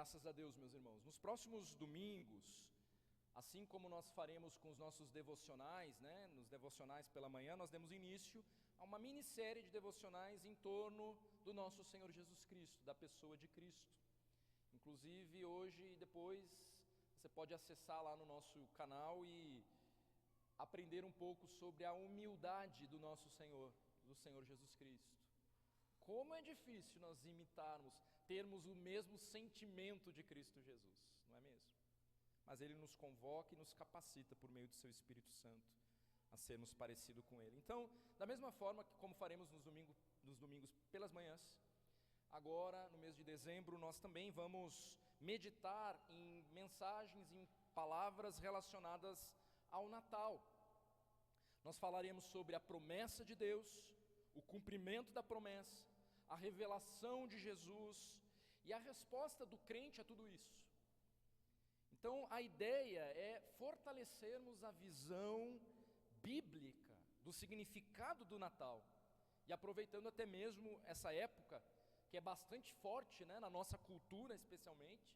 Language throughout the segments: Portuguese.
Graças a Deus, meus irmãos. Nos próximos domingos, assim como nós faremos com os nossos devocionais, nos devocionais pela manhã, nós demos início a uma minissérie de devocionais em torno do nosso Senhor Jesus Cristo, da pessoa de Cristo. Inclusive, hoje e depois, você pode acessar lá no nosso canal e aprender um pouco sobre a humildade do nosso Senhor, do Senhor Jesus Cristo. Como é difícil nós imitarmos, termos o mesmo sentimento de Cristo Jesus, não é mesmo? Mas Ele nos convoca e nos capacita por meio do Seu Espírito Santo a sermos parecidos com Ele. Então, da mesma forma que como faremos nos domingos pelas manhãs, agora no mês de dezembro nós também vamos meditar em mensagens, em palavras relacionadas ao Natal. Nós falaremos sobre a promessa de Deus, o cumprimento da promessa, a revelação de Jesus e a resposta do crente a tudo isso. Então a ideia é fortalecermos a visão bíblica do significado do Natal, e aproveitando até mesmo essa época, que é bastante forte, na nossa cultura especialmente,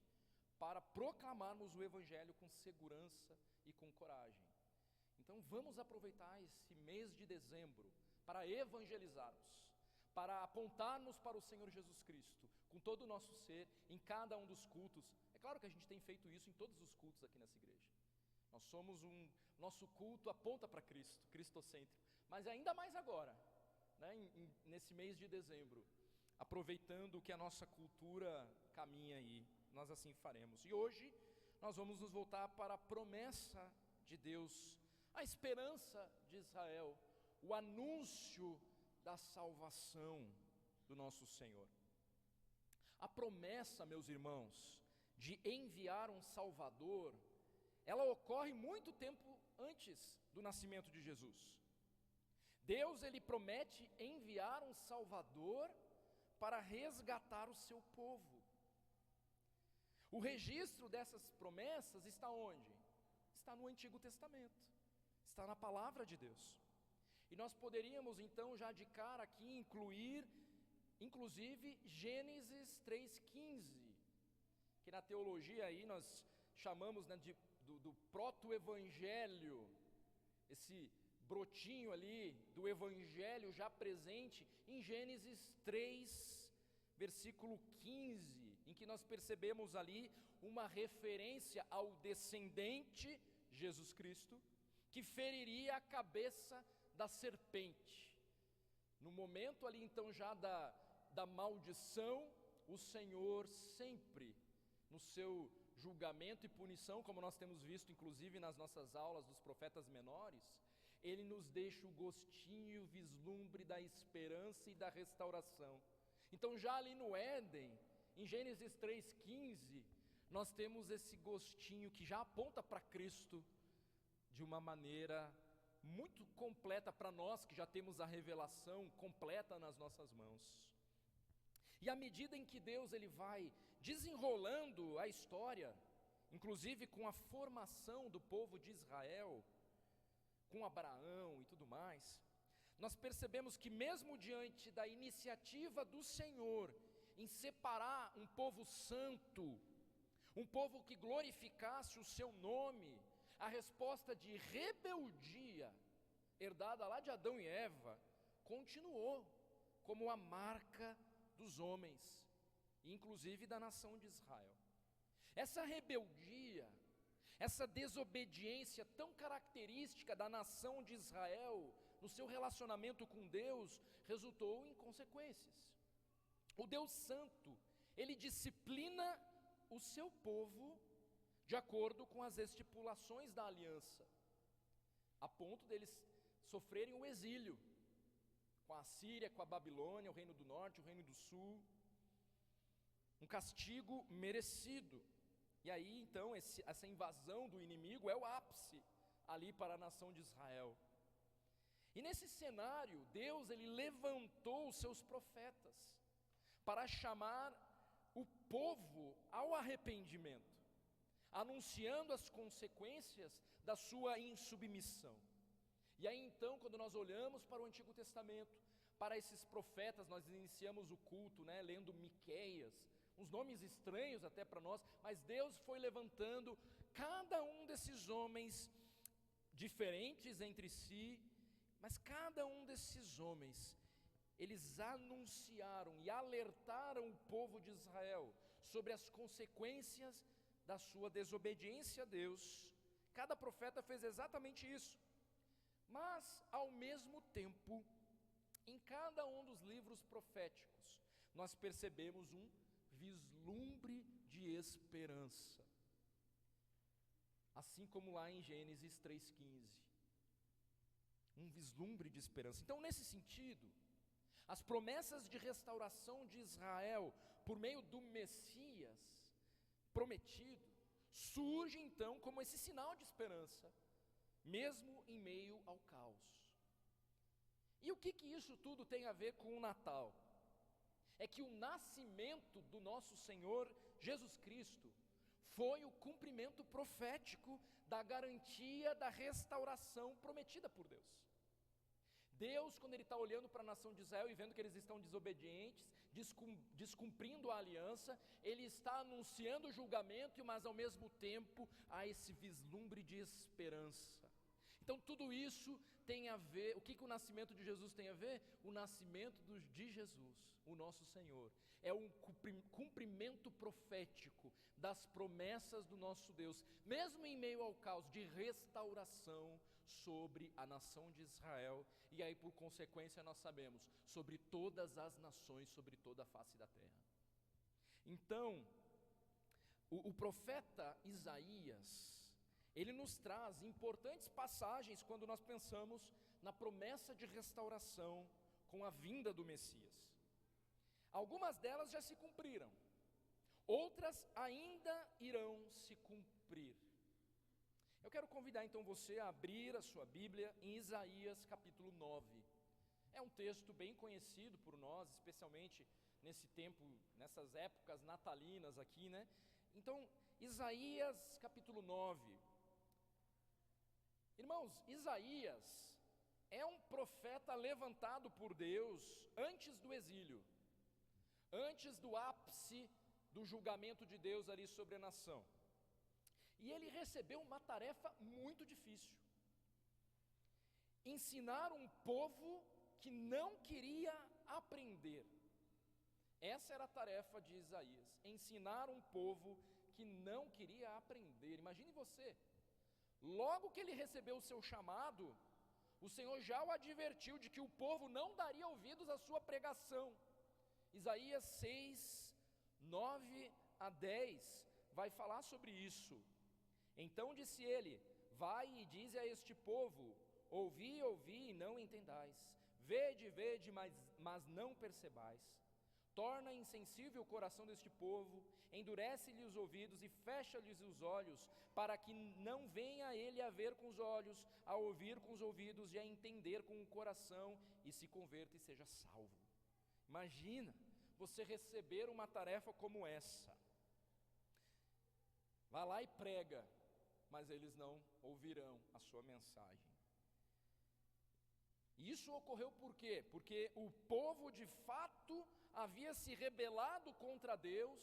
para proclamarmos o Evangelho com segurança e com coragem. Então vamos aproveitar esse mês de dezembro para evangelizarmos, para apontarmos para o Senhor Jesus Cristo, com todo o nosso ser, em cada um dos cultos. É claro que a gente tem feito isso em todos os cultos aqui nessa igreja. Nosso culto aponta para Cristo, cristocêntrico, mas ainda mais agora, nesse mês de dezembro, aproveitando que a nossa cultura caminha aí, nós assim faremos. E hoje nós vamos nos voltar para a promessa de Deus, a esperança de Israel, o anúncio da salvação do nosso Senhor. A promessa, meus irmãos, de enviar um Salvador, ela ocorre muito tempo antes do nascimento de Jesus. Deus, Ele promete enviar um Salvador para resgatar o seu povo. O registro dessas promessas está onde? Está no Antigo Testamento, está na palavra de Deus. E nós poderíamos então já de cara aqui incluir, inclusive, Gênesis 3,15, que na teologia aí nós chamamos do proto-evangelho, esse brotinho ali do evangelho já presente em Gênesis 3, versículo 15, em que nós percebemos ali uma referência ao descendente, Jesus Cristo, que feriria a cabeça da serpente. No momento ali então já da maldição, o Senhor sempre, no seu julgamento e punição, como nós temos visto inclusive nas nossas aulas dos profetas menores, Ele nos deixa o gostinho e o vislumbre da esperança e da restauração. Então já ali no Éden, em Gênesis 3,15, nós temos esse gostinho que já aponta para Cristo de uma maneira muito completa para nós que já temos a revelação completa nas nossas mãos. E à medida em que Deus ele vai desenrolando a história, inclusive com a formação do povo de Israel, com Abraão e tudo mais, nós percebemos que mesmo diante da iniciativa do Senhor em separar um povo santo, um povo que glorificasse o seu nome, a resposta de rebeldia, herdada lá de Adão e Eva, continuou como a marca dos homens, inclusive da nação de Israel. Essa rebeldia, essa desobediência tão característica da nação de Israel, no seu relacionamento com Deus, resultou em consequências. O Deus Santo, Ele disciplina o seu povo de acordo com as estipulações da aliança, a ponto deles sofrerem o exílio, com a Síria, com a Babilônia, o reino do norte, o reino do sul, um castigo merecido. E aí então essa invasão do inimigo é o ápice ali para a nação de Israel. E nesse cenário, Deus ele levantou os seus profetas para chamar o povo ao arrependimento, anunciando as consequências da sua insubmissão. E aí então, quando nós olhamos para o Antigo Testamento, para esses profetas, nós iniciamos o culto, lendo Miqueias, uns nomes estranhos até para nós, mas Deus foi levantando cada um desses homens diferentes entre si, mas cada um desses homens, eles anunciaram e alertaram o povo de Israel sobre as consequências da sua desobediência a Deus. Cada profeta fez exatamente isso, mas ao mesmo tempo, em cada um dos livros proféticos, nós percebemos um vislumbre de esperança, assim como lá em Gênesis 3,15, um vislumbre de esperança. Então, nesse sentido, as promessas de restauração de Israel, por meio do Messias prometido, surge então como esse sinal de esperança, mesmo em meio ao caos. E o que isso tudo tem a ver com o Natal? É que o nascimento do nosso Senhor Jesus Cristo foi o cumprimento profético da garantia da restauração prometida por Deus. Deus, quando Ele está olhando para a nação de Israel e vendo que eles estão desobedientes, descumprindo a aliança, Ele está anunciando o julgamento, mas ao mesmo tempo há esse vislumbre de esperança. Então tudo isso tem a ver, o que o nascimento de Jesus tem a ver? O nascimento de Jesus, o nosso Senhor, é um cumprimento profético das promessas do nosso Deus, mesmo em meio ao caos, de restauração sobre a nação de Israel, e aí por consequência nós sabemos, sobre todas as nações, sobre toda a face da terra. Então, o profeta Isaías, ele nos traz importantes passagens quando nós pensamos na promessa de restauração com a vinda do Messias. Algumas delas já se cumpriram, outras ainda irão se cumprir. Eu quero convidar então você a abrir a sua Bíblia em Isaías capítulo 9. É um texto bem conhecido por nós, especialmente nesse tempo, nessas épocas natalinas aqui, né? Então, Isaías capítulo 9. Irmãos, Isaías é um profeta levantado por Deus antes do exílio, antes do ápice do julgamento de Deus ali sobre a nação. E ele recebeu uma tarefa muito difícil: ensinar um povo que não queria aprender. Essa era a tarefa de Isaías, ensinar um povo que não queria aprender. Imagine você, logo que ele recebeu o seu chamado, o Senhor já o advertiu de que o povo não daria ouvidos à sua pregação. Isaías 6, 9 a 10 vai falar sobre isso. Então disse ele: vai e dize a este povo: ouvi, ouvi e não entendais, vede, vede, mas não percebais. Torna insensível o coração deste povo, endurece-lhe os ouvidos e fecha-lhes os olhos, para que não venha ele a ver com os olhos, a ouvir com os ouvidos e a entender com o coração, e se converta e seja salvo. Imagina você receber uma tarefa como essa. Vá lá e prega, mas eles não ouvirão a sua mensagem. Isso ocorreu por quê? Porque o povo de fato havia se rebelado contra Deus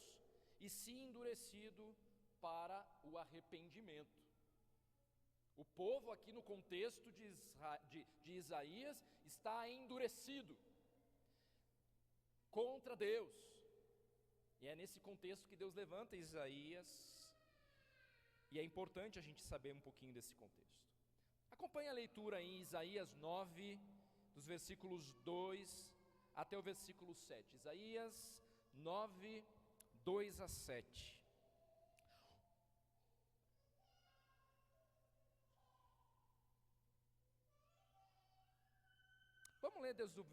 e se endurecido para o arrependimento. O povo aqui no contexto de Isaías está endurecido contra Deus. E é nesse contexto que Deus levanta Isaías. E é importante a gente saber um pouquinho desse contexto. Acompanhe a leitura em Isaías 9, dos versículos 2 até o versículo 7. Isaías 9, 2 a 7.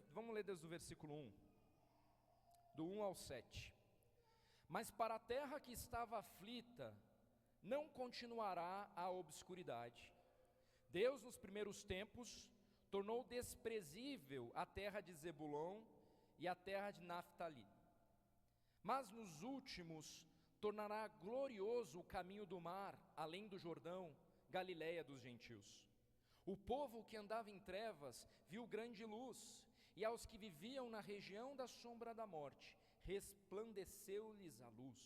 Vamos ler desde o versículo 1, do 1 ao 7. Mas para a terra que estava aflita, não continuará a obscuridade. Deus, nos primeiros tempos, tornou desprezível a terra de Zebulon e a terra de Naftali. Mas nos últimos tornará glorioso o caminho do mar, além do Jordão, Galiléia dos gentios. O povo que andava em trevas viu grande luz, e aos que viviam na região da sombra da morte, resplandeceu-lhes a luz.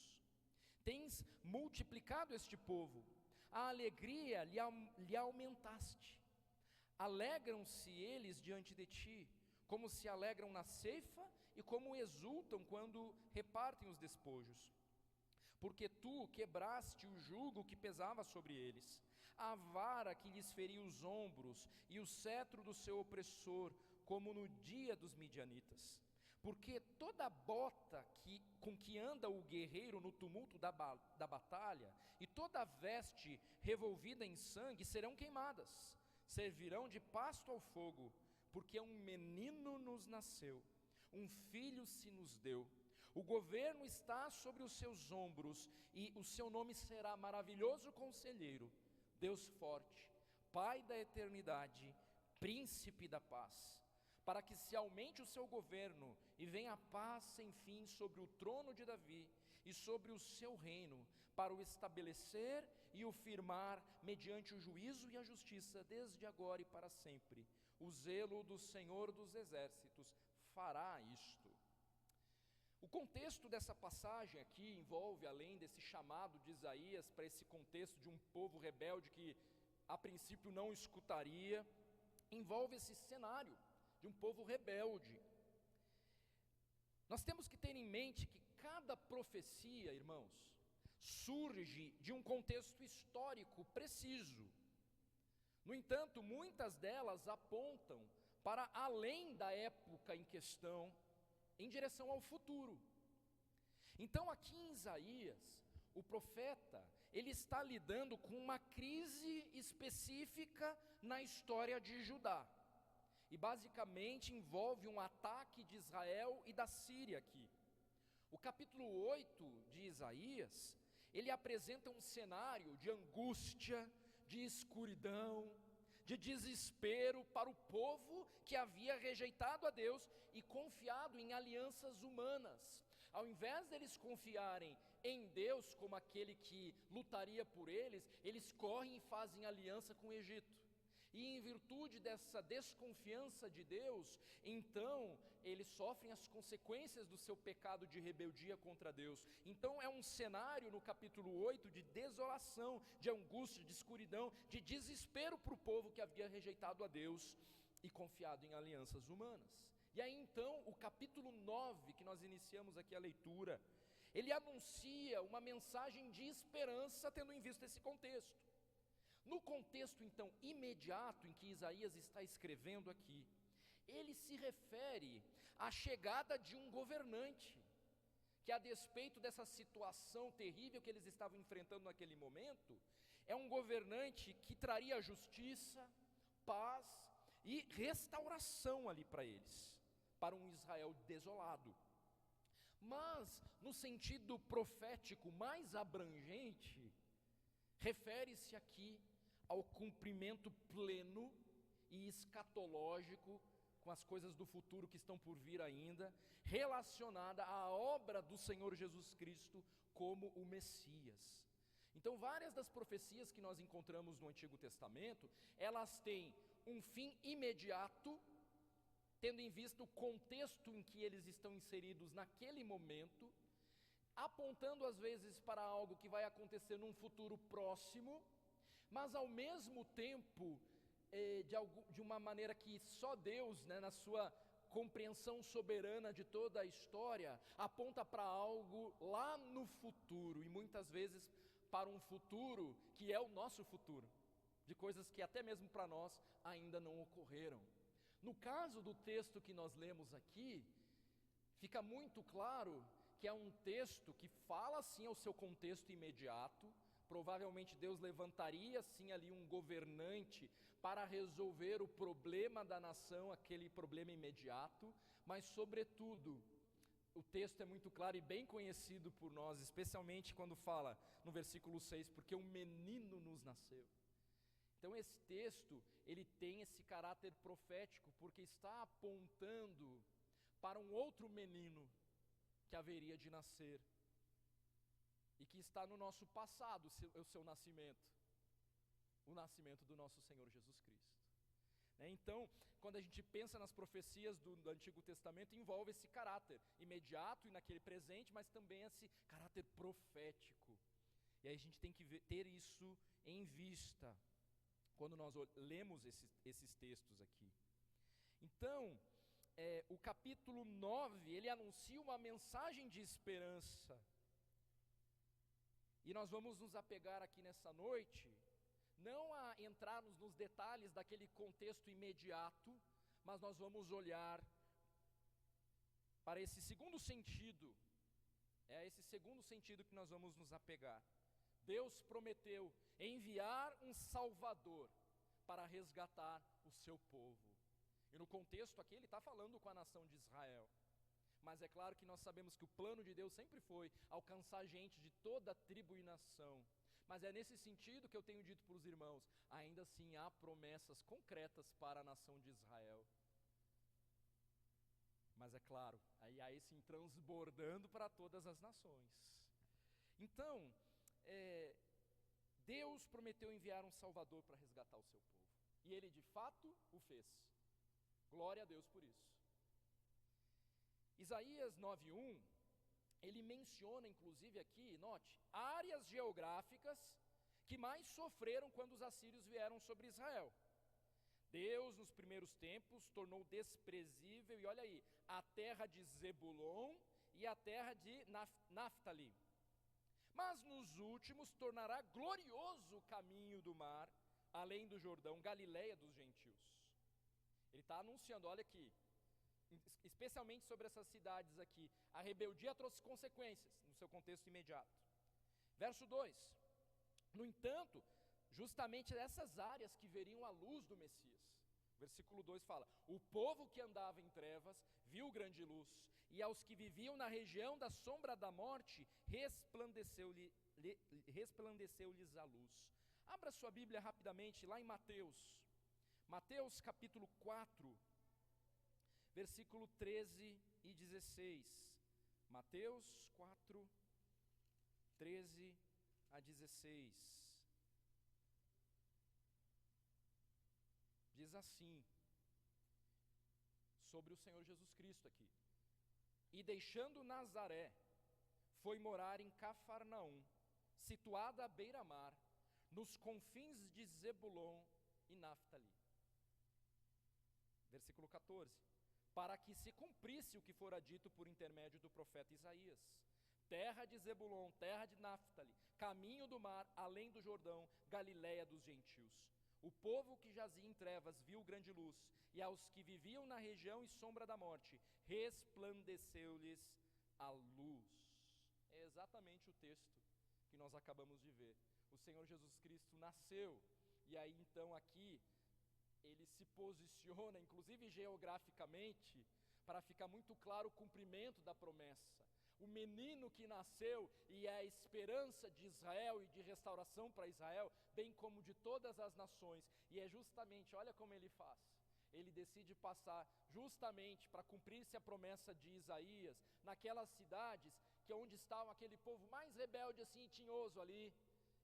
Tens multiplicado este povo, a alegria lhe aumentaste. Alegram-se eles diante de ti, como se alegram na ceifa e como exultam quando repartem os despojos. Porque tu quebraste o jugo que pesava sobre eles, a vara que lhes feria os ombros e o cetro do seu opressor, como no dia dos midianitas. Porque toda bota com que anda o guerreiro no tumulto da batalha, e toda veste revolvida em sangue serão queimadas, servirão de pasto ao fogo, porque um menino nos nasceu, um filho se nos deu. O governo está sobre os seus ombros, e o seu nome será Maravilhoso Conselheiro, Deus Forte, Pai da Eternidade, Príncipe da Paz. Para que se aumente o seu governo e venha a paz sem fim sobre o trono de Davi e sobre o seu reino, para o estabelecer e o firmar mediante o juízo e a justiça, desde agora e para sempre. O zelo do Senhor dos Exércitos fará isto. O contexto dessa passagem aqui envolve, além desse chamado de Isaías para esse contexto de um povo rebelde que a princípio não escutaria, envolve esse cenário de um povo rebelde. Nós temos que ter em mente que cada profecia, irmãos, surge de um contexto histórico preciso. No entanto, muitas delas apontam para além da época em questão, em direção ao futuro. Então aqui em Isaías, o profeta, ele está lidando com uma crise específica na história de Judá. E basicamente envolve um ataque de Israel e da Síria aqui. O capítulo 8 de Isaías, ele apresenta um cenário de angústia, de escuridão, de desespero para o povo que havia rejeitado a Deus e confiado em alianças humanas. Ao invés deles confiarem em Deus como aquele que lutaria por eles, eles correm e fazem aliança com o Egito. E em virtude dessa desconfiança de Deus, então eles sofrem as consequências do seu pecado de rebeldia contra Deus. Então é um cenário no capítulo 8 de desolação, de angústia, de escuridão, de desespero para o povo que havia rejeitado a Deus e confiado em alianças humanas. E aí então o capítulo 9, que nós iniciamos aqui a leitura, ele anuncia uma mensagem de esperança tendo em vista esse contexto. No contexto então imediato em que Isaías está escrevendo aqui, ele se refere à chegada de um governante, que a despeito dessa situação terrível que eles estavam enfrentando naquele momento, é um governante que traria justiça, paz e restauração ali para eles, para um Israel desolado. Mas no sentido profético mais abrangente, refere-se aqui ao cumprimento pleno e escatológico com as coisas do futuro que estão por vir ainda, relacionada à obra do Senhor Jesus Cristo como o Messias. Então várias das profecias que nós encontramos no Antigo Testamento, elas têm um fim imediato, tendo em vista o contexto em que eles estão inseridos naquele momento, apontando às vezes para algo que vai acontecer num futuro próximo, mas ao mesmo tempo, de uma maneira que só Deus, na sua compreensão soberana de toda a história, aponta para algo lá no futuro, e muitas vezes para um futuro que é o nosso futuro, de coisas que até mesmo para nós ainda não ocorreram. No caso do texto que nós lemos aqui, fica muito claro que é um texto que fala sim ao seu contexto imediato. Provavelmente Deus levantaria sim ali um governante para resolver o problema da nação, aquele problema imediato, mas sobretudo, o texto é muito claro e bem conhecido por nós, especialmente quando fala no versículo 6, porque um menino nos nasceu. Então esse texto, ele tem esse caráter profético, porque está apontando para um outro menino que haveria de nascer, e que está no nosso passado, o seu nascimento, o nascimento do nosso Senhor Jesus Cristo. Então, quando a gente pensa nas profecias do Antigo Testamento, envolve esse caráter imediato e naquele presente, mas também esse caráter profético. E aí a gente tem que ter isso em vista quando nós lemos esses textos aqui. Então, o capítulo 9, ele anuncia uma mensagem de esperança. E nós vamos nos apegar aqui nessa noite, não a entrarmos nos detalhes daquele contexto imediato, mas nós vamos olhar para esse segundo sentido. É esse segundo sentido que nós vamos nos apegar. Deus prometeu enviar um Salvador para resgatar o seu povo. E no contexto aqui ele está falando com a nação de Israel. Mas é claro que nós sabemos que o plano de Deus sempre foi alcançar gente de toda tribo e nação. Mas é nesse sentido que eu tenho dito para os irmãos, ainda assim há promessas concretas para a nação de Israel. Mas é claro, aí há esse transbordando para todas as nações. Então, Deus prometeu enviar um Salvador para resgatar o seu povo. E Ele de fato o fez. Glória a Deus por isso. Isaías 9:1, ele menciona inclusive aqui, note, áreas geográficas que mais sofreram quando os assírios vieram sobre Israel. Deus nos primeiros tempos tornou desprezível, e olha aí, a terra de Zebulon e a terra de Naftali. Mas nos últimos tornará glorioso o caminho do mar, além do Jordão, Galileia dos gentios. Ele está anunciando, olha aqui, especialmente sobre essas cidades aqui, a rebeldia trouxe consequências no seu contexto imediato. Verso 2, no entanto, justamente essas áreas que veriam a luz do Messias. Versículo 2 fala, o povo que andava em trevas viu grande luz, e aos que viviam na região da sombra da morte, resplandeceu-lhes a luz. Abra sua Bíblia rapidamente lá em Mateus capítulo 4, versículo 13 e 16. Mateus 4, 13 a 16. Diz assim, sobre o Senhor Jesus Cristo aqui. E deixando Nazaré, foi morar em Cafarnaum, situada à beira-mar, nos confins de Zebulon e Naftali. Versículo 14. Para que se cumprisse o que fora dito por intermédio do profeta Isaías. Terra de Zebulon, terra de Naftali, caminho do mar, além do Jordão, Galileia dos gentios. O povo que jazia em trevas viu grande luz, e aos que viviam na região e sombra da morte, resplandeceu-lhes a luz. É exatamente o texto que nós acabamos de ver. O Senhor Jesus Cristo nasceu, e aí então aqui ele se posiciona, inclusive geograficamente, para ficar muito claro o cumprimento da promessa. O menino que nasceu e é a esperança de Israel e de restauração para Israel, bem como de todas as nações. E é justamente, olha como ele faz. Ele decide passar justamente para cumprir-se a promessa de Isaías, naquelas cidades que onde estava aquele povo mais rebelde assim e tinhoso ali.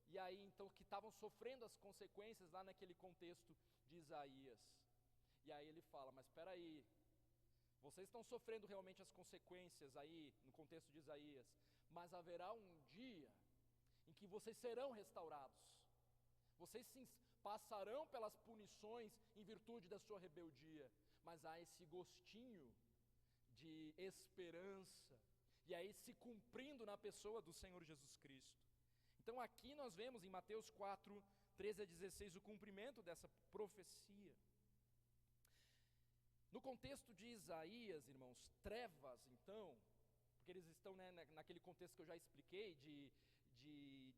E aí então que estavam sofrendo as consequências lá naquele contexto de Isaías. E aí ele fala, mas espera aí, vocês estão sofrendo realmente as consequências aí no contexto de Isaías, mas haverá um dia em que vocês serão restaurados. Vocês sim passarão pelas punições em virtude da sua rebeldia, mas há esse gostinho de esperança, e aí se cumprindo na pessoa do Senhor Jesus Cristo. Então aqui nós vemos em Mateus 4, 13 a 16 o cumprimento dessa profecia. No contexto de Isaías, irmãos, trevas então, porque eles estão naquele contexto que eu já expliquei, de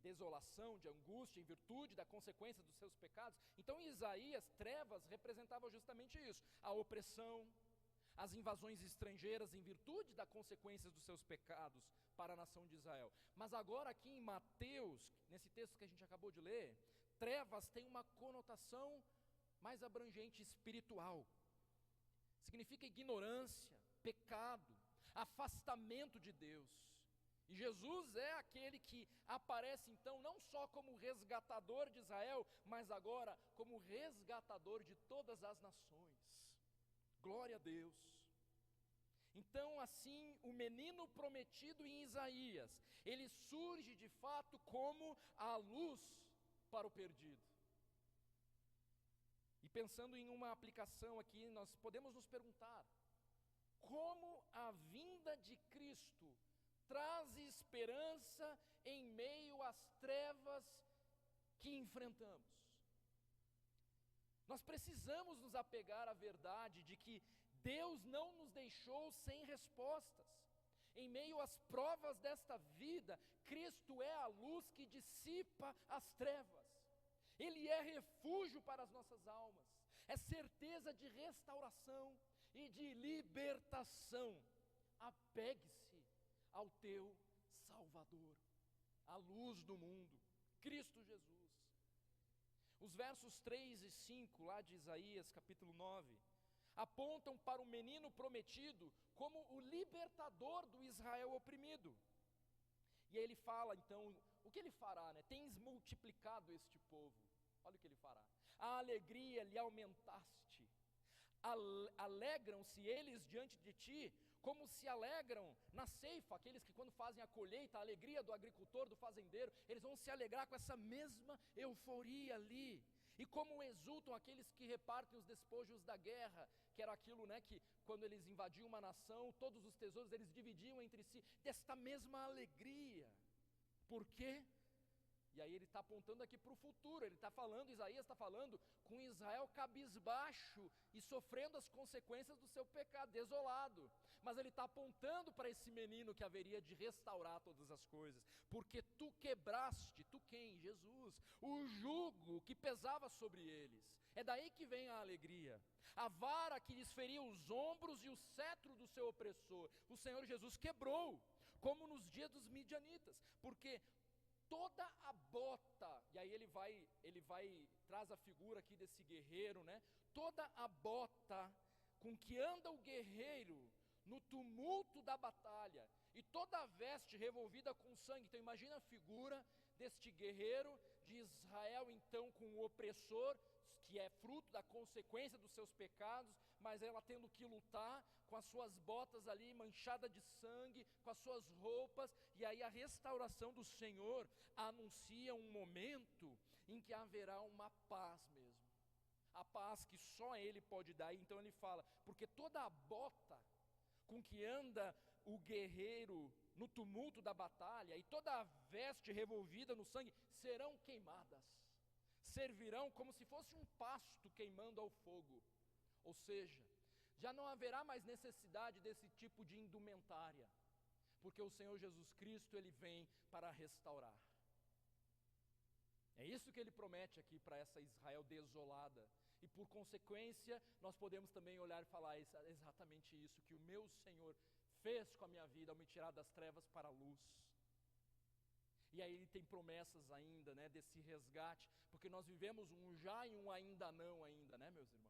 desolação, de angústia, em virtude da consequência dos seus pecados. Então em Isaías, trevas representavam justamente isso, a opressão, as invasões estrangeiras em virtude da consequência dos seus pecados para a nação de Israel. Mas agora aqui em Mateus, nesse texto que a gente acabou de ler, trevas tem uma conotação mais abrangente espiritual. Significa ignorância, pecado, afastamento de Deus. E Jesus é aquele que aparece então não só como resgatador de Israel, mas agora como resgatador de todas as nações. Glória a Deus. Então assim, o menino prometido em Isaías, ele surge de fato como a luz para o perdido. E pensando em uma aplicação aqui, nós podemos nos perguntar: como a vinda de Cristo traz esperança em meio às trevas que enfrentamos? Nós precisamos nos apegar à verdade de que Deus não nos deixou sem respostas. Em meio às provas desta vida, Cristo é a luz que dissipa as trevas. Ele é refúgio para as nossas almas, é certeza de restauração e de libertação. Apegue-se ao teu Salvador, a luz do mundo, Cristo Jesus. Os versos 3 e 5 lá de Isaías capítulo 9, apontam para o menino prometido como o libertador do Israel oprimido. E aí ele fala então, o que ele fará, né? Tens multiplicado este povo, olha o que ele fará. A alegria lhe aumentaste, alegram-se eles diante de ti, como se alegram na ceifa, aqueles que quando fazem a colheita, a alegria do agricultor, do fazendeiro, eles vão se alegrar com essa mesma euforia ali. E como exultam aqueles que repartem os despojos da guerra, que era aquilo, né, que quando eles invadiam uma nação, todos os tesouros eles dividiam entre si, desta mesma alegria. Por quê? E aí ele está apontando aqui para o futuro, ele está falando, Isaías está falando com Israel cabisbaixo e sofrendo as consequências do seu pecado, desolado. Mas ele está apontando para esse menino que haveria de restaurar todas as coisas. Porque tu quebraste, tu quem? Jesus, o jugo que pesava sobre eles. É daí que vem a alegria. A vara que lhes feria os ombros e o cetro do seu opressor, o Senhor Jesus quebrou, como nos dias dos midianitas. Porque toda a bota, e aí ele vai traz a figura aqui desse guerreiro, né? Toda a bota com que anda o guerreiro no tumulto da batalha, e toda a veste revolvida com sangue. Então imagina a figura deste guerreiro de Israel, então com o opressor, que é fruto da consequência dos seus pecados, mas ela tendo que lutar com as suas botas ali manchadas de sangue, com as suas roupas. E aí a restauração do Senhor anuncia um momento em que haverá uma paz mesmo, a paz que só Ele pode dar. Então ele fala, porque toda a bota com que anda o guerreiro no tumulto da batalha, e toda a veste revolvida no sangue, serão queimadas, servirão como se fosse um pasto queimando ao fogo. Ou seja, já não haverá mais necessidade desse tipo de indumentária, porque o Senhor Jesus Cristo, Ele vem para restaurar. É isso que Ele promete aqui para essa Israel desolada. E por consequência, nós podemos também olhar e falar exatamente isso, que o meu Senhor fez com a minha vida ao me tirar das trevas para a luz. E aí Ele tem promessas ainda, né, desse resgate, porque nós vivemos um já e um ainda não ainda, né, meus irmãos?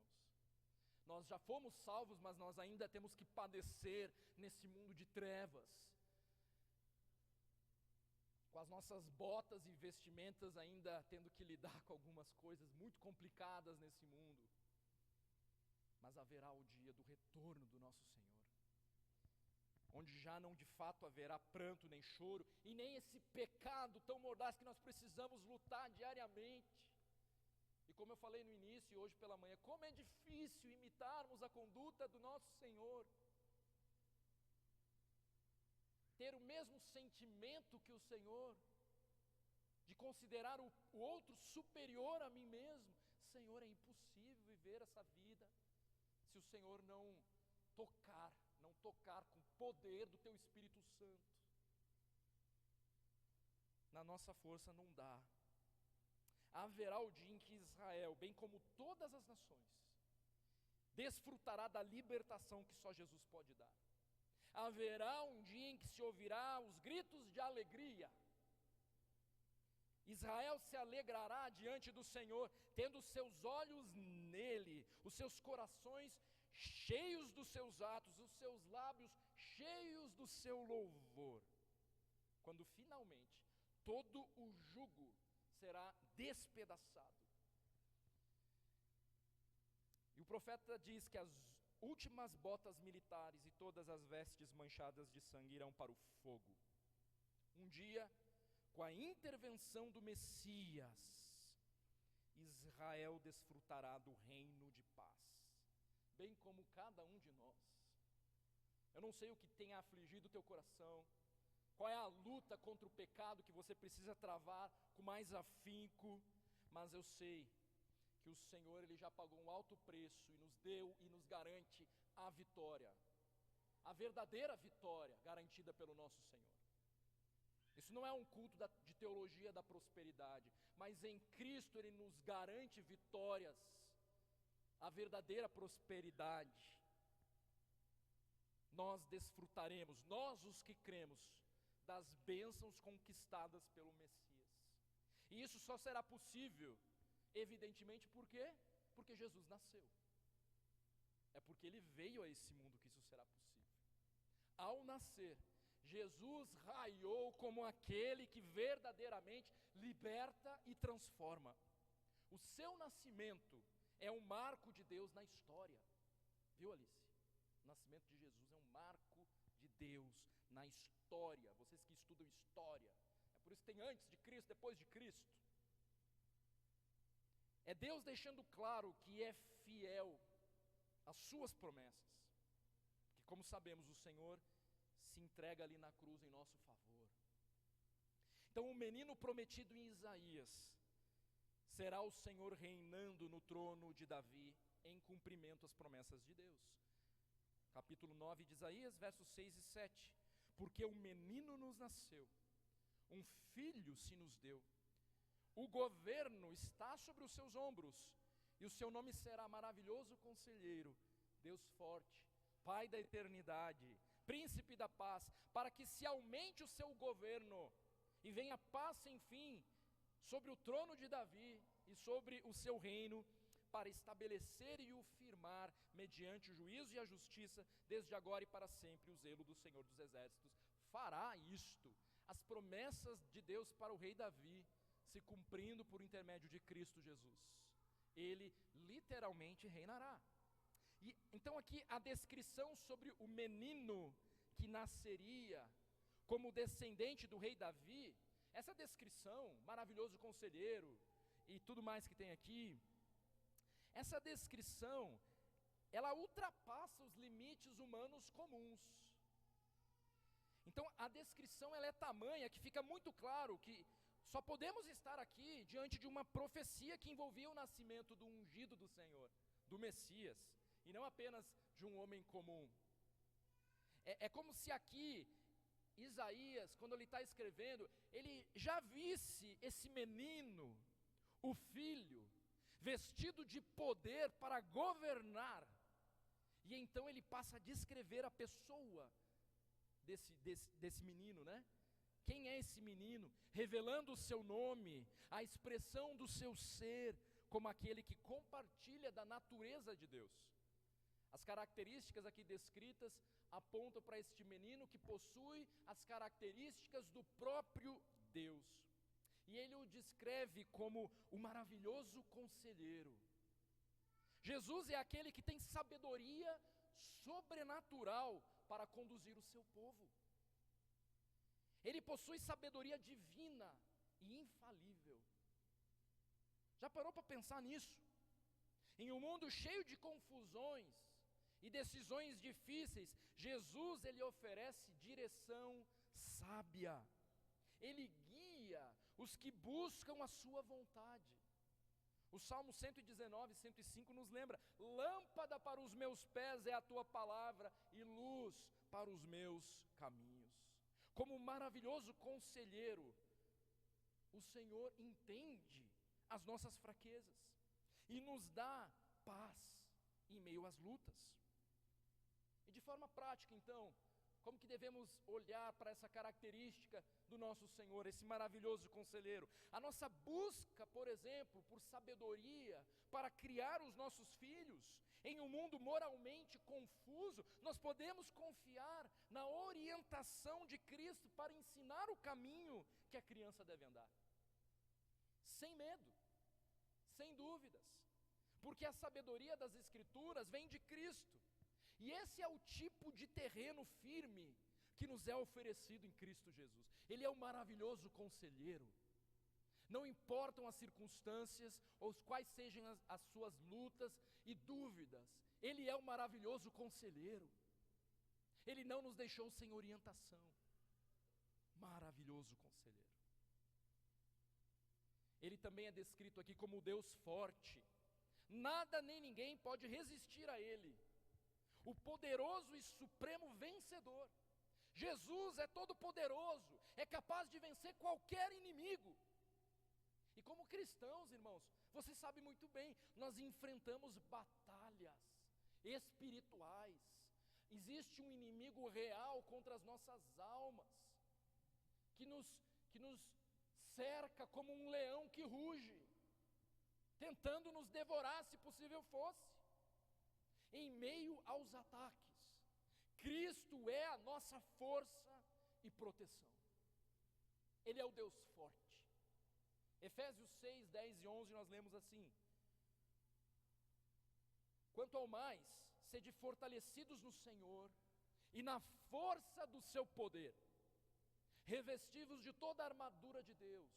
Nós já fomos salvos, mas nós ainda temos que padecer nesse mundo de trevas, com as nossas botas e vestimentas ainda tendo que lidar com algumas coisas muito complicadas nesse mundo. Mas haverá o dia do retorno do nosso Senhor, onde já não de fato haverá pranto nem choro, e nem esse pecado tão mordaz que nós precisamos lutar diariamente. E como eu falei no início e hoje pela manhã, como é difícil imitarmos a conduta do nosso Senhor, ter o mesmo sentimento que o Senhor, de considerar o outro superior a mim mesmo. Senhor, é impossível viver essa vida se o Senhor não tocar com o poder do Teu Espírito Santo. Na nossa força não dá. Haverá o dia em que Israel, bem como todas as nações, desfrutará da libertação que só Jesus pode dar. Haverá um dia em que se ouvirá os gritos de alegria. Israel se alegrará diante do Senhor, tendo seus olhos nele, os seus corações cheios dos seus atos, os seus lábios cheios do seu louvor. quando finalmente todo o jugo será despedaçado. E o profeta diz que as últimas botas militares e todas as vestes manchadas de sangue irão para o fogo. Um dia, com a intervenção do Messias, Israel desfrutará do reino de paz, bem como cada um de nós. Eu não sei o que tem afligido o teu coração, qual é a luta contra o pecado que você precisa travar com mais afinco, mas eu sei que o Senhor, Ele já pagou um alto preço e nos deu e nos garante a vitória, a verdadeira vitória garantida pelo nosso Senhor. Isso não é um culto de teologia da prosperidade, mas em Cristo Ele nos garante vitórias, a verdadeira prosperidade. Nós desfrutaremos, nós os que cremos, das bênçãos conquistadas pelo Messias. E isso só será possível, evidentemente, por quê? Porque Jesus nasceu. É porque Ele veio a esse mundo que isso será possível. Ao nascer, Jesus raiou como aquele que verdadeiramente liberta e transforma. O seu nascimento é um marco de Deus na história. Viu, Alice? O nascimento de Jesus é um marco de Deus na história. Vocês que estudam história, é por isso que tem antes de Cristo, depois de Cristo. É Deus deixando claro que é fiel às suas promessas. Que, como sabemos, o Senhor se entrega ali na cruz em nosso favor. Então, o menino prometido em Isaías será o Senhor reinando no trono de Davi, em cumprimento às promessas de Deus. Capítulo 9 de Isaías, versos 6 e 7. Porque um menino nos nasceu, um filho se nos deu, o governo está sobre os seus ombros, e o seu nome será Maravilhoso Conselheiro, Deus Forte, Pai da Eternidade, Príncipe da Paz, para que se aumente o seu governo, e venha paz sem fim, sobre o trono de Davi, e sobre o seu reino, para estabelecer e o firmar, mediante o juízo e a justiça, desde agora e para sempre. O zelo do Senhor dos Exércitos fará isto. As promessas de Deus para o rei Davi, se cumprindo por intermédio de Cristo Jesus. Ele literalmente reinará. E então aqui a descrição sobre o menino que nasceria como descendente do rei Davi, essa descrição, maravilhoso conselheiro e tudo mais que tem aqui, essa descrição, ela ultrapassa os limites humanos comuns. Então a descrição ela é tamanha que fica muito claro que só podemos estar aqui diante de uma profecia que envolvia o nascimento do ungido do Senhor, do Messias, e não apenas de um homem comum. É como se aqui, Isaías, quando ele está escrevendo, ele já visse esse menino, o filho, vestido de poder para governar, e então ele passa a descrever a pessoa desse menino, né? Quem é esse menino? Revelando o seu nome, a expressão do seu ser, como aquele que compartilha da natureza de Deus. As características aqui descritas apontam para este menino que possui as características do próprio Deus. E ele o descreve como o maravilhoso conselheiro. Jesus é aquele que tem sabedoria sobrenatural para conduzir o seu povo. Ele possui sabedoria divina e infalível. Já parou para pensar nisso? Em um mundo cheio de confusões e decisões difíceis, Jesus ele oferece direção sábia. Ele guia os que buscam a sua vontade. O Salmo 119, 105 nos lembra: lâmpada para os meus pés é a tua palavra e luz para os meus caminhos. Como maravilhoso conselheiro, o Senhor entende as nossas fraquezas e nos dá paz em meio às lutas. E de forma prática, então, Como que devemos olhar para essa característica do nosso Senhor, esse maravilhoso conselheiro? A nossa busca, por exemplo, por sabedoria para criar os nossos filhos em um mundo moralmente confuso, nós podemos confiar na orientação de Cristo para ensinar o caminho que a criança deve andar. Sem medo, sem dúvidas, porque a sabedoria das Escrituras vem de Cristo. E esse é o tipo de terreno firme que nos é oferecido em Cristo Jesus. Ele é o maravilhoso conselheiro. Não importam as circunstâncias, ou quais sejam as suas lutas e dúvidas, Ele é o maravilhoso conselheiro. Ele não nos deixou sem orientação. Maravilhoso conselheiro. Ele também é descrito aqui como o Deus forte. Nada nem ninguém pode resistir a Ele. O poderoso e supremo vencedor. Jesus é todo poderoso, é capaz de vencer qualquer inimigo. E como cristãos, irmãos, você sabe muito bem, nós enfrentamos batalhas espirituais. Existe um inimigo real contra as nossas almas, que nos cerca como um leão que ruge, tentando nos devorar se possível fosse. Em meio aos ataques, Cristo é a nossa força e proteção. Ele é o Deus forte. Efésios 6, 10 e 11 nós lemos assim: quanto ao mais, sede fortalecidos no Senhor e na força do seu poder, revestivos de toda a armadura de Deus,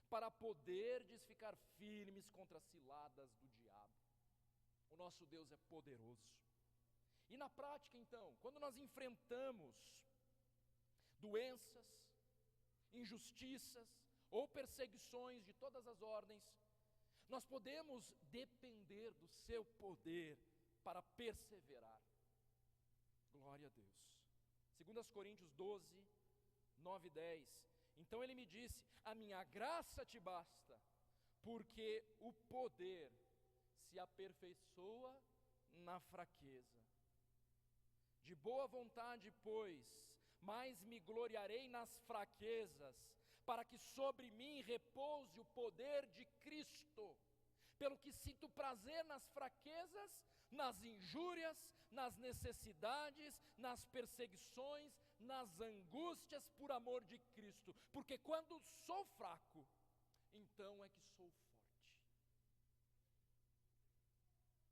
para poderdes ficar firmes contra as ciladas do diabo. O nosso Deus é poderoso. E na prática então, quando nós enfrentamos doenças, injustiças ou perseguições de todas as ordens, nós podemos depender do seu poder para perseverar. Glória a Deus. 2 Coríntios 12, 9 e 10. Então ele me disse: a minha graça te basta, porque o poder se aperfeiçoa na fraqueza. De boa vontade, pois, mais me gloriarei nas fraquezas, para que sobre mim repouse o poder de Cristo. Pelo que sinto prazer nas fraquezas, nas injúrias, nas necessidades, nas perseguições, nas angústias por amor de Cristo. Porque quando sou fraco, então é que sou forte.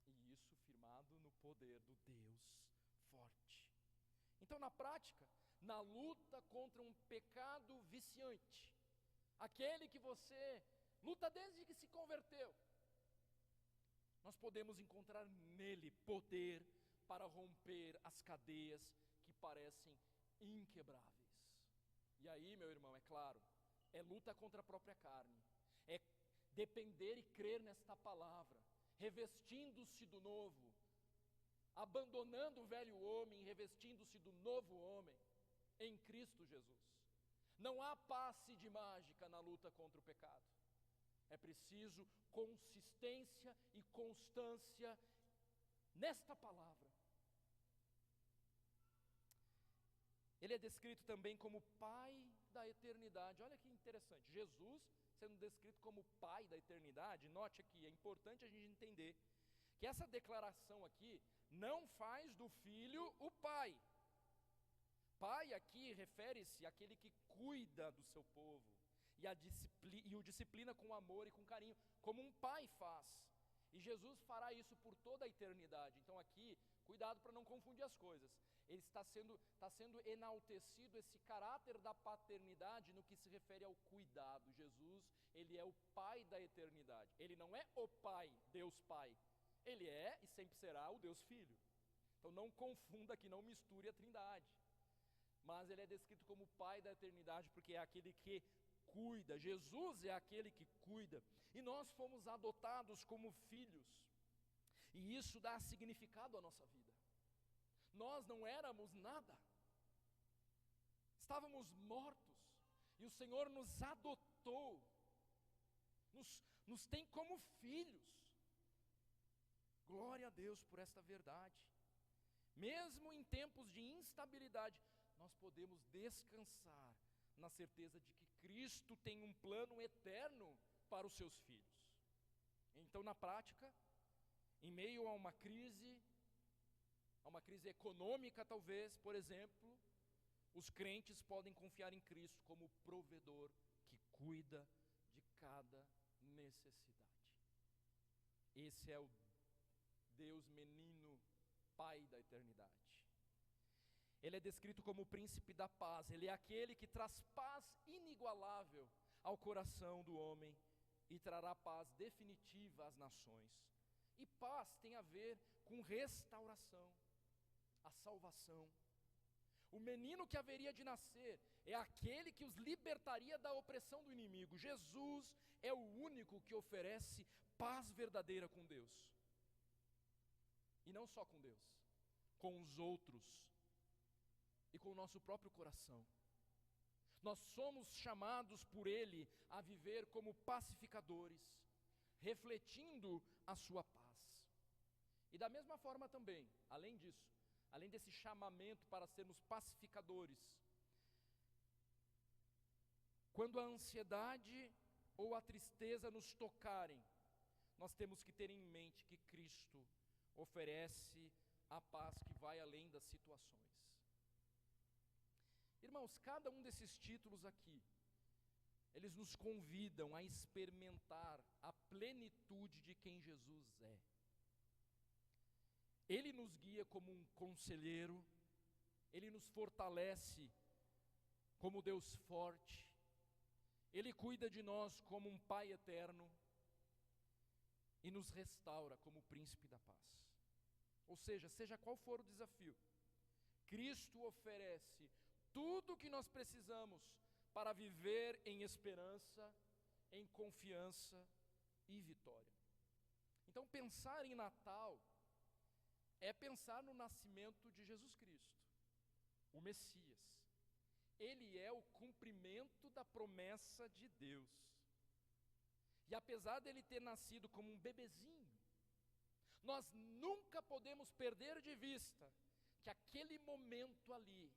E isso firmado no poder do Deus forte. Então, na prática, na luta contra um pecado viciante, aquele que você luta desde que se converteu, nós podemos encontrar nele poder para romper as cadeias que parecem inquebráveis. E aí, meu irmão, é claro, é luta contra a própria carne, é depender e crer nesta palavra, revestindo-se do novo, abandonando o velho homem, revestindo-se do novo homem, em Cristo Jesus. Não há passe de mágica na luta contra o pecado. É preciso consistência e constância nesta palavra. Ele é descrito também como Pai da eternidade. Olha que interessante, Jesus sendo descrito como Pai da eternidade. Note aqui, é importante a gente entender que essa declaração aqui não faz do filho o pai. Pai aqui refere-se àquele que cuida do seu povo e o disciplina com amor e com carinho, como um pai faz. E Jesus fará isso por toda a eternidade. Então aqui, cuidado para não confundir as coisas. Ele está sendo enaltecido esse caráter da paternidade no que se refere ao cuidado. Jesus, ele é o Pai da eternidade. Ele não é o Pai, Deus Pai. Ele é e sempre será o Deus Filho. Então não confunda aqui, não misture a trindade. Mas ele é descrito como Pai da eternidade porque é aquele que cuida. Jesus é aquele que cuida. E nós fomos adotados como filhos. E isso dá significado à nossa vida. Nós não éramos nada. Estávamos mortos. E o Senhor nos adotou. Nos tem como filhos. Glória a Deus por esta verdade. Mesmo em tempos de instabilidade, nós podemos descansar na certeza de que Cristo tem um plano eterno para os seus filhos. Então, na prática, em meio a uma crise econômica talvez, por exemplo, os crentes podem confiar em Cristo como provedor que cuida de cada necessidade. Esse é o Deus menino, Pai da eternidade. Ele é descrito como o príncipe da paz. Ele é aquele que traz paz inigualável ao coração do homem e trará paz definitiva às nações. E paz tem a ver com restauração, a salvação. O menino que haveria de nascer é aquele que os libertaria da opressão do inimigo. Jesus é o único que oferece paz verdadeira com Deus. E não só com Deus, com os outros e com o nosso próprio coração. Nós somos chamados por Ele a viver como pacificadores, refletindo a sua paz. E da mesma forma também, além disso, além desse chamamento para sermos pacificadores, quando a ansiedade ou a tristeza nos tocarem, nós temos que ter em mente que Cristo oferece a paz que vai além das situações. Irmãos, cada um desses títulos aqui, eles nos convidam a experimentar a plenitude de quem Jesus é. Ele nos guia como um conselheiro, Ele nos fortalece como Deus forte, Ele cuida de nós como um Pai eterno e nos restaura como o príncipe da paz. Ou seja qual for o desafio, Cristo oferece tudo o que nós precisamos para viver em esperança, em confiança e vitória. Então, pensar em Natal é pensar no nascimento de Jesus Cristo, o Messias. Ele é o cumprimento da promessa de Deus. E apesar dele ter nascido como um bebezinho, nós nunca podemos perder de vista que aquele momento ali,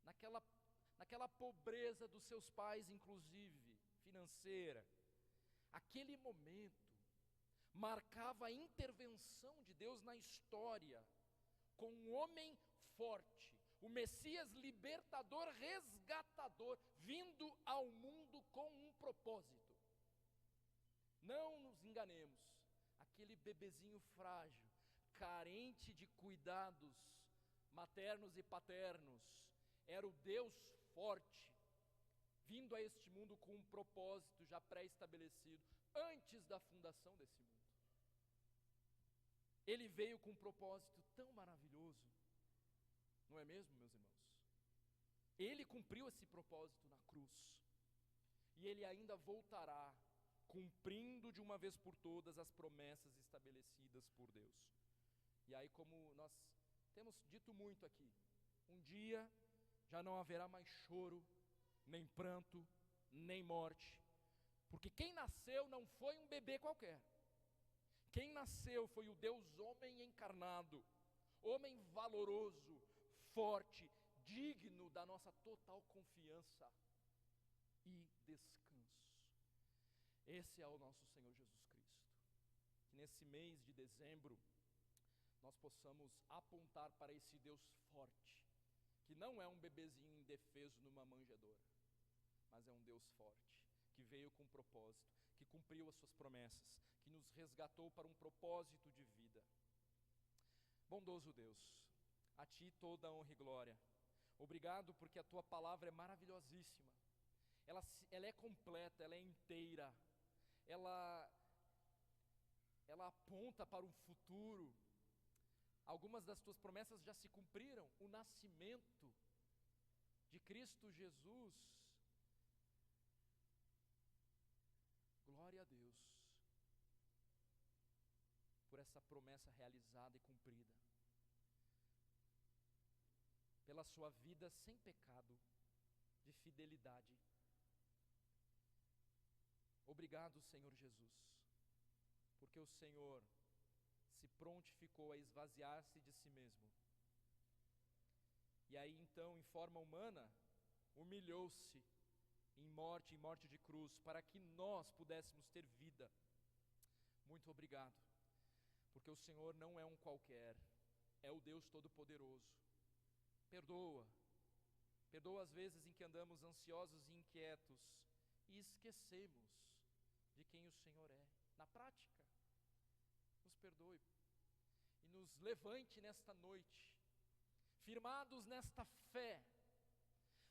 naquela pobreza dos seus pais, inclusive financeira, aquele momento marcava a intervenção de Deus na história, com um homem forte, o Messias libertador, resgatador, vindo ao mundo com um propósito. Não nos enganemos, aquele bebezinho frágil, carente de cuidados maternos e paternos, era o Deus forte, vindo a este mundo com um propósito já pré-estabelecido, antes da fundação desse mundo. Ele veio com um propósito tão maravilhoso, não é mesmo, meus irmãos? Ele cumpriu esse propósito na cruz, e Ele ainda voltará, cumprindo de uma vez por todas as promessas estabelecidas por Deus. E aí, como nós temos dito muito aqui, um dia já não haverá mais choro, nem pranto, nem morte, porque quem nasceu não foi um bebê qualquer. Quem nasceu foi o Deus homem encarnado, homem valoroso, forte, digno da nossa total confiança e descanso. Esse é o nosso Senhor Jesus Cristo. Que nesse mês de dezembro nós possamos apontar para esse Deus forte, que não é um bebezinho indefeso numa manjedoura, mas é um Deus forte, que veio com propósito, que cumpriu as suas promessas, que nos resgatou para um propósito de vida. Bondoso Deus, a Ti toda a honra e glória. Obrigado porque a Tua palavra é maravilhosíssima, ela é completa, ela é inteira, ela aponta para um futuro. Algumas das Tuas promessas já se cumpriram, o nascimento de Cristo Jesus. Glória a Deus por essa promessa realizada e cumprida, pela sua vida sem pecado, de fidelidade. Obrigado, Senhor Jesus, porque o Senhor se prontificou a esvaziar-se de si mesmo E aí então, em forma humana, humilhou-se em morte de cruz, para que nós pudéssemos ter vida. Muito obrigado, porque o Senhor não é um qualquer, é o Deus Todo-Poderoso. Perdoa as vezes em que andamos ansiosos e inquietos e esquecemos de quem o Senhor é, na prática. Nos perdoe e nos levante nesta noite, firmados nesta fé,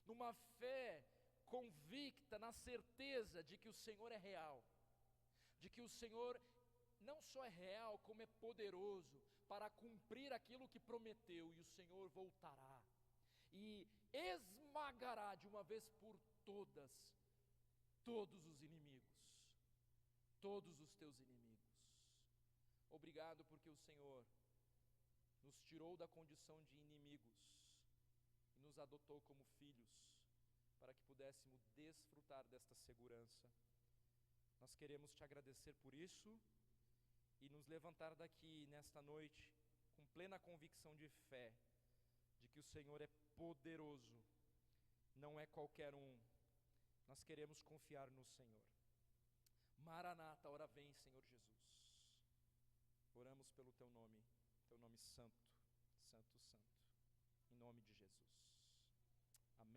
numa fé convicta, na certeza de que o Senhor é real, de que o Senhor não só é real, como é poderoso para cumprir aquilo que prometeu, e o Senhor voltará e esmagará de uma vez por todas todos os inimigos, todos os teus inimigos. Obrigado porque o Senhor nos tirou da condição de inimigos e nos adotou como filhos, para que pudéssemos desfrutar desta segurança. Nós queremos te agradecer por isso e nos levantar daqui nesta noite com plena convicção de fé, de que o Senhor é poderoso, não é qualquer um. Nós queremos confiar no Senhor. Maranata, ora vem, Senhor Jesus. Oramos pelo teu nome santo, santo, santo, em nome de Jesus.